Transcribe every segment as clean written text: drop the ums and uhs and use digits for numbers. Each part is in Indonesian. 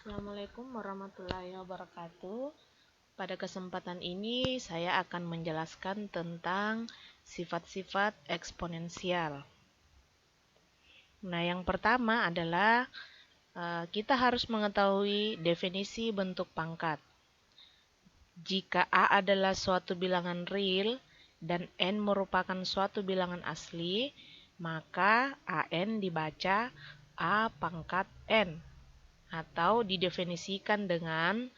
Assalamualaikum warahmatullahi wabarakatuh. Pada kesempatan ini saya akan menjelaskan tentang sifat-sifat eksponensial. Nah, yang pertama adalah kita harus mengetahui definisi bentuk pangkat. Jika A adalah suatu bilangan real dan N merupakan suatu bilangan asli, maka AN dibaca A pangkat N atau didefinisikan dengan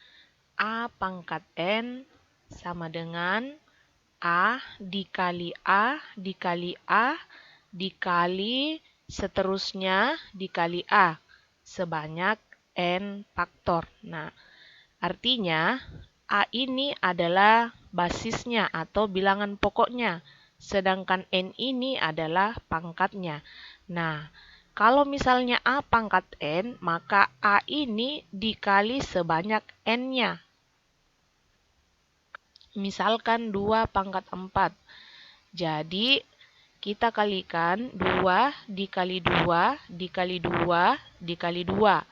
A pangkat N sama dengan A dikali A dikali A dikali seterusnya dikali A sebanyak N faktor. Nah, artinya A ini adalah basisnya atau bilangan pokoknya, sedangkan N ini adalah pangkatnya. Nah, kalau misalnya A pangkat N, maka A ini dikali sebanyak N-nya. Misalkan 2 pangkat 4. Jadi, kita kalikan 2 dikali 2 dikali 2 dikali 2.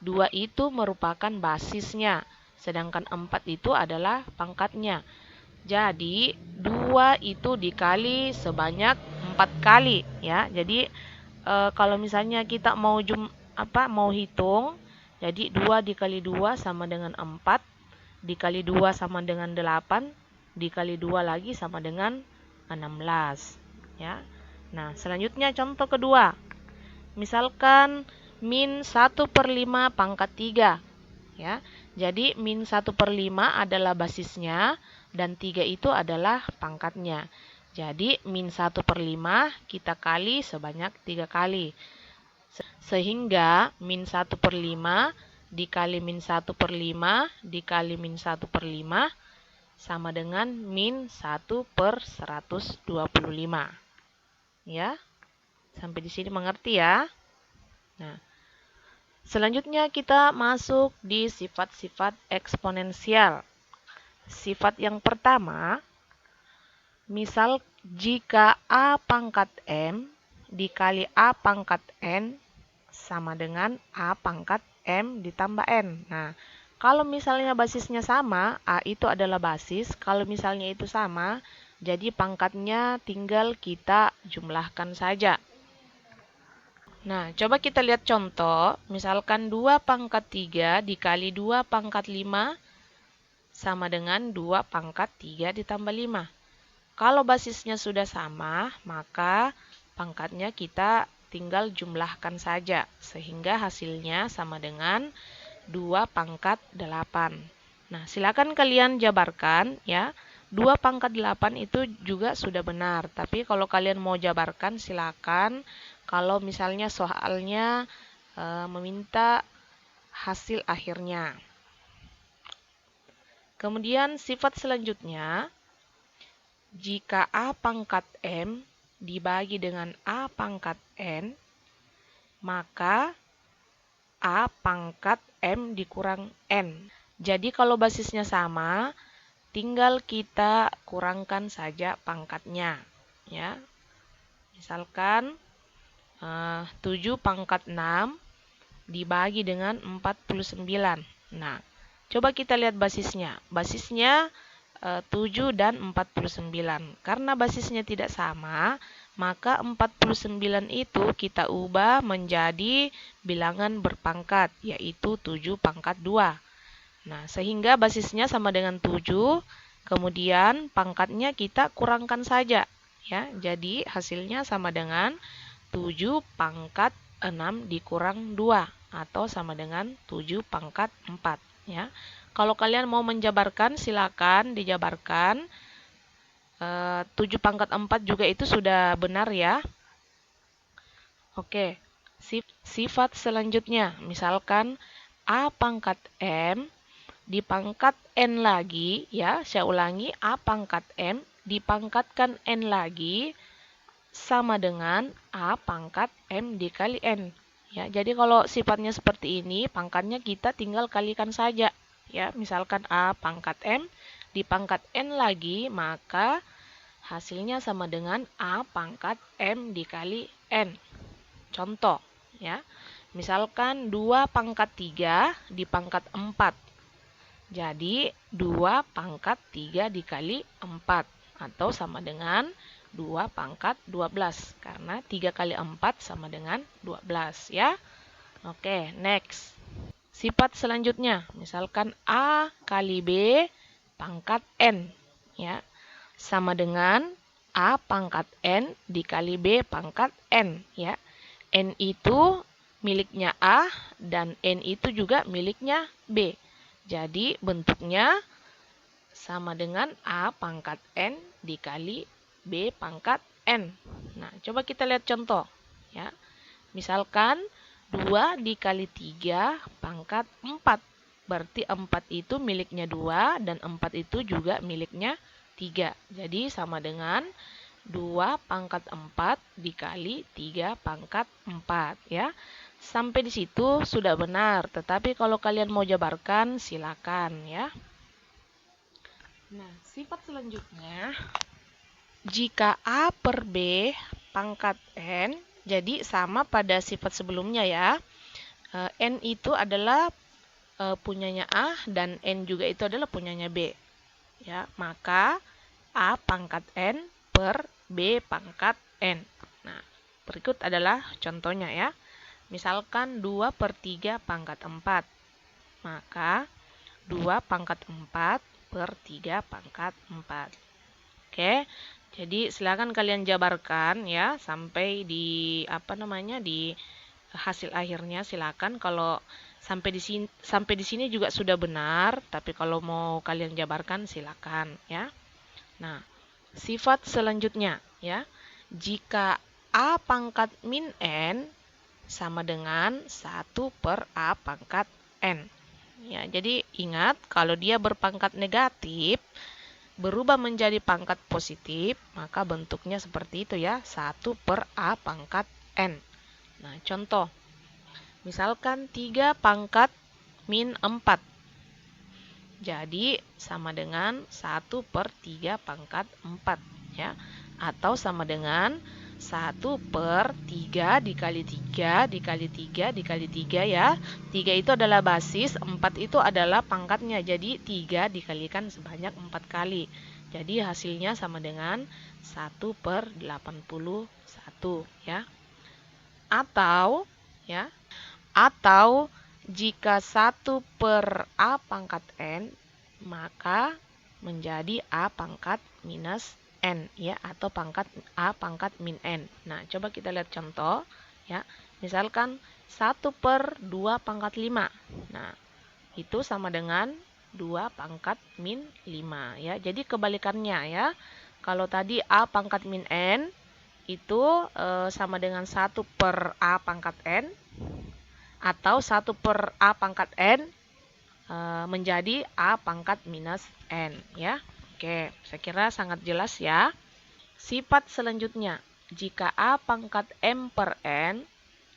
2 itu merupakan basisnya, sedangkan 4 itu adalah pangkatnya. Jadi, 2 itu dikali sebanyak 4 kali. Ya. Jadi, kalau misalnya kita mau hitung, jadi 2 dikali 2 sama dengan 4, dikali 2 sama dengan 8, dikali 2 lagi sama dengan 16. Ya. Nah, selanjutnya contoh kedua. Misalkan min 1/5 pangkat 3. Ya. Jadi min 1/5 adalah basisnya dan 3 itu adalah pangkatnya. Jadi min 1/5 kita kali sebanyak 3 kali. Sehingga min 1/5 dikali min 1/5 dikali min 1/5 sama dengan min 1/125. Ya, sampai di sini mengerti ya? Nah, selanjutnya kita masuk di sifat-sifat eksponensial. Sifat yang pertama, misal jika A pangkat M dikali A pangkat N sama dengan A pangkat M ditambah N. Nah, kalau misalnya basisnya sama, A itu adalah basis. Kalau misalnya itu sama, jadi pangkatnya tinggal kita jumlahkan saja. Nah, coba kita lihat contoh. Misalkan 2 pangkat 3 dikali 2 pangkat 5 sama dengan 2 pangkat 3 ditambah 5. Kalau basisnya sudah sama, maka pangkatnya kita tinggal jumlahkan saja. Sehingga hasilnya sama dengan 2 pangkat 8. Nah, silakan kalian jabarkan ya. 2 pangkat 8 itu juga sudah benar. Tapi kalau kalian mau jabarkan, silakan. Kalau misalnya soalnya meminta hasil akhirnya. Kemudian sifat selanjutnya, jika A pangkat M dibagi dengan A pangkat N, maka A pangkat M dikurang N. Jadi kalau basisnya sama, tinggal kita kurangkan saja pangkatnya. Ya. Misalkan 7 pangkat 6 dibagi dengan 49. Nah, coba kita lihat basisnya. Basisnya 7 dan 49. Karena basisnya tidak sama, maka 49 itu kita ubah menjadi bilangan berpangkat, yaitu 7 pangkat 2. Nah, sehingga basisnya sama dengan 7, kemudian pangkatnya kita kurangkan saja. Ya, jadi hasilnya sama dengan 7 pangkat 6 dikurang 2 atau sama dengan 7 pangkat 4. Ya. Kalau kalian mau menjabarkan, silakan dijabarkan. 7 pangkat 4 juga itu sudah benar ya. Oke, sifat selanjutnya. Misalkan A pangkat M dipangkat N lagi. Ya, saya ulangi. A pangkat M dipangkatkan N lagi sama dengan A pangkat M dikali N. Ya, jadi kalau sifatnya seperti ini, pangkatnya kita tinggal kalikan saja. Ya, misalkan A pangkat M dipangkat N lagi, maka hasilnya sama dengan A pangkat M dikali N. Contoh, ya. Misalkan 2 pangkat 3 di pangkat 4. Jadi 2 pangkat 3 dikali 4 atau sama dengan 2 pangkat 12 karena 3 kali 4 sama dengan 12 ya. Oke, next. Sifat selanjutnya, misalkan A kali B pangkat N ya. Sama dengan A pangkat N dikali B pangkat N ya. N itu miliknya A dan N itu juga miliknya B. Jadi bentuknya sama dengan A pangkat N dikali B pangkat N. Nah, coba kita lihat contoh. Ya. Misalkan 2 dikali 3 pangkat 4. Berarti 4 itu miliknya 2 dan 4 itu juga miliknya 3. Jadi sama dengan 2 pangkat 4 dikali 3 pangkat 4 ya. Sampai di situ sudah benar, tetapi kalau kalian mau jabarkan silakan ya. Nah, sifat selanjutnya jika A per B pangkat N, jadi sama pada sifat sebelumnya ya. N itu adalah punyanya A dan N juga itu adalah punyanya B. Ya, maka A pangkat N per B pangkat N. Nah, berikut adalah contohnya ya. Misalkan 2 per 3 pangkat 4. Maka 2 pangkat 4 per 3 pangkat 4. Oke, jadi silakan kalian jabarkan ya sampai di di hasil akhirnya silakan. Kalau sampai di sini juga sudah benar, tapi kalau mau kalian jabarkan silakan ya. Nah, sifat selanjutnya ya. Jika A pangkat min N sama dengan 1 per A pangkat N. Ya, jadi ingat kalau dia berpangkat negatif berubah menjadi pangkat positif, maka bentuknya seperti itu ya, 1 per A pangkat N. Nah, contoh. Misalkan 3 pangkat min 4. Jadi sama dengan 1 per 3 pangkat 4 ya. Atau sama dengan 1 per 3 dikali 3 dikali 3 dikali 3 ya. 3 itu adalah basis, 4 itu adalah pangkatnya. Jadi 3 dikalikan sebanyak 4 kali. Jadi hasilnya sama dengan 1 per 81 ya. Atau ya. Atau jika 1 per A pangkat N, maka menjadi A pangkat minus N ya, atau pangkat A pangkat min N. Nah, coba kita lihat contoh ya. Misalkan 1 per 2 pangkat 5. Nah, itu sama dengan 2 pangkat min 5 ya. Jadi kebalikannya ya. Kalau tadi A pangkat min N itu sama dengan 1 per A pangkat N atau 1 per A pangkat N menjadi A pangkat minus N ya. Oke, saya kira sangat jelas ya. Sifat selanjutnya, jika A pangkat M per N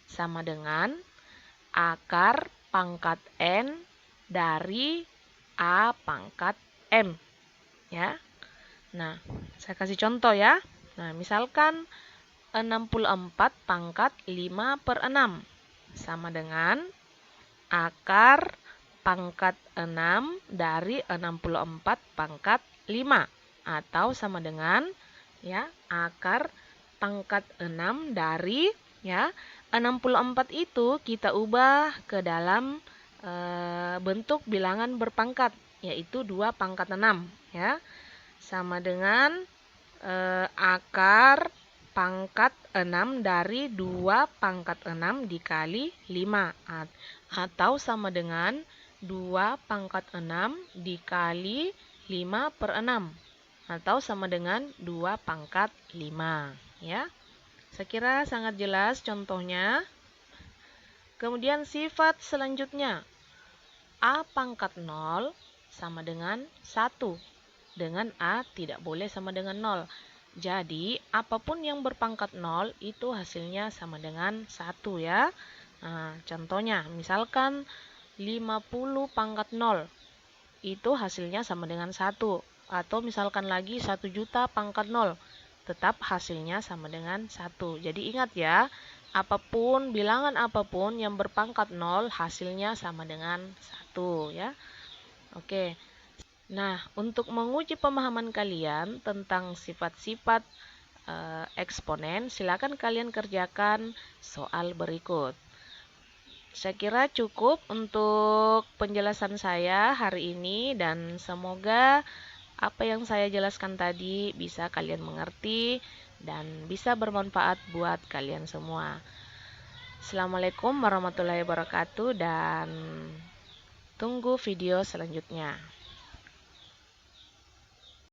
sama dengan akar pangkat N dari A pangkat M. Ya. Nah, saya kasih contoh ya. Nah, misalkan 64 pangkat 5 per 6 sama dengan akar pangkat 6 dari 64 pangkat 5 atau sama dengan ya akar pangkat 6 dari ya 64 itu kita ubah ke dalam bentuk bilangan berpangkat yaitu 2 pangkat 6 ya sama dengan akar pangkat 6 dari 2 pangkat 6 dikali 5 atau sama dengan 2 pangkat 6 dikali 5 per 6 atau sama dengan 2 pangkat 5 ya. Saya kira sangat jelas contohnya. Kemudian sifat selanjutnya A pangkat 0 sama dengan 1 dengan A tidak boleh sama dengan 0. Jadi apapun yang berpangkat 0 itu hasilnya sama dengan 1 ya. Nah, contohnya misalkan 50 pangkat 0 itu hasilnya sama dengan 1. Atau misalkan lagi 1 juta pangkat 0 tetap hasilnya sama dengan 1. Jadi ingat ya, apapun, bilangan apapun yang berpangkat 0 hasilnya sama dengan 1 ya. Oke. Nah, untuk menguji pemahaman kalian tentang sifat-sifat eksponen, silakan kalian kerjakan soal berikut. Saya kira cukup untuk penjelasan saya hari ini dan semoga apa yang saya jelaskan tadi bisa kalian mengerti dan bisa bermanfaat buat kalian semua. Assalamualaikum warahmatullahi wabarakatuh dan tunggu video selanjutnya.